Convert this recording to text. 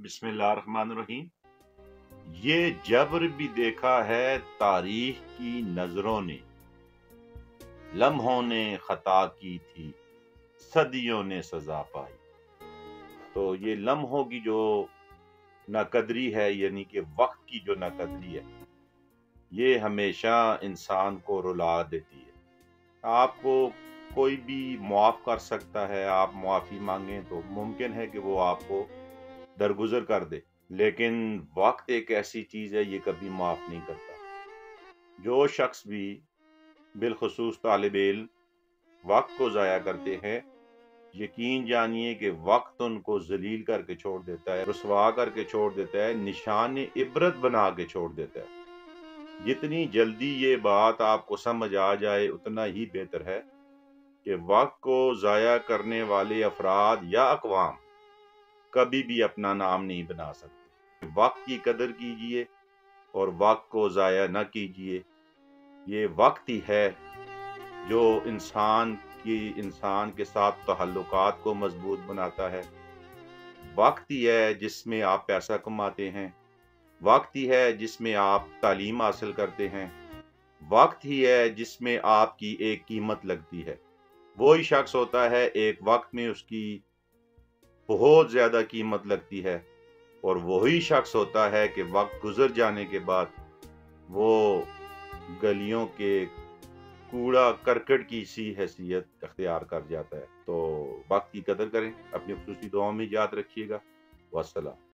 बिस्मिल्लाहिर्रहमानिर्रहीम। ये जबर भी देखा है तारीख की नजरों ने, लम्हों ने खता की थी, सदियों ने सजा पाई। तो ये लम्हों की जो नाकदरी है, यानी कि वक्त की जो नाकदरी है, ये हमेशा इंसान को रुला देती है। आपको कोई भी मुआफ कर सकता है, आप मुआफ़ी मांगें तो मुमकिन है कि वो आपको दरगुजर कर दे, लेकिन वक्त एक ऐसी चीज़ है, ये कभी माफ़ नहीं करता। जो शख्स भी बिलखुसूस तालिब इल्म वक्त को ज़ाया करते हैं, यकीन जानिए कि वक्त उनको जलील करके छोड़ देता है, रुसवा करके छोड़ देता है, निशान इबरत बना के छोड़ देता है। जितनी जल्दी ये बात आपको समझ आ जाए उतना ही बेहतर है कि वक्त को ज़ाया करने वाले अफराद या अक़वाम कभी भी अपना नाम नहीं बना सकते। वक्त की कदर कीजिए और वक्त को ज़ाया न कीजिए। ये वक्त ही है जो इंसान के साथ तहल्लुकात को मजबूत बनाता है। वक्त ही है जिसमें आप पैसा कमाते हैं। वक्त ही है जिसमें आप तालीम हासिल करते हैं। वक्त ही है जिसमें आपकी एक कीमत लगती है। वही शख्स होता है एक वक्त में उसकी बहुत ज़्यादा कीमत लगती है, और वही शख्स होता है कि वक्त गुजर जाने के बाद वो गलियों के कूड़ा करकट की सी हैसियत अख्तियार कर जाता है। तो वक्त की कदर करें, अपनी खुसूसी दुआओं में याद रखिएगा। वस्सलाम।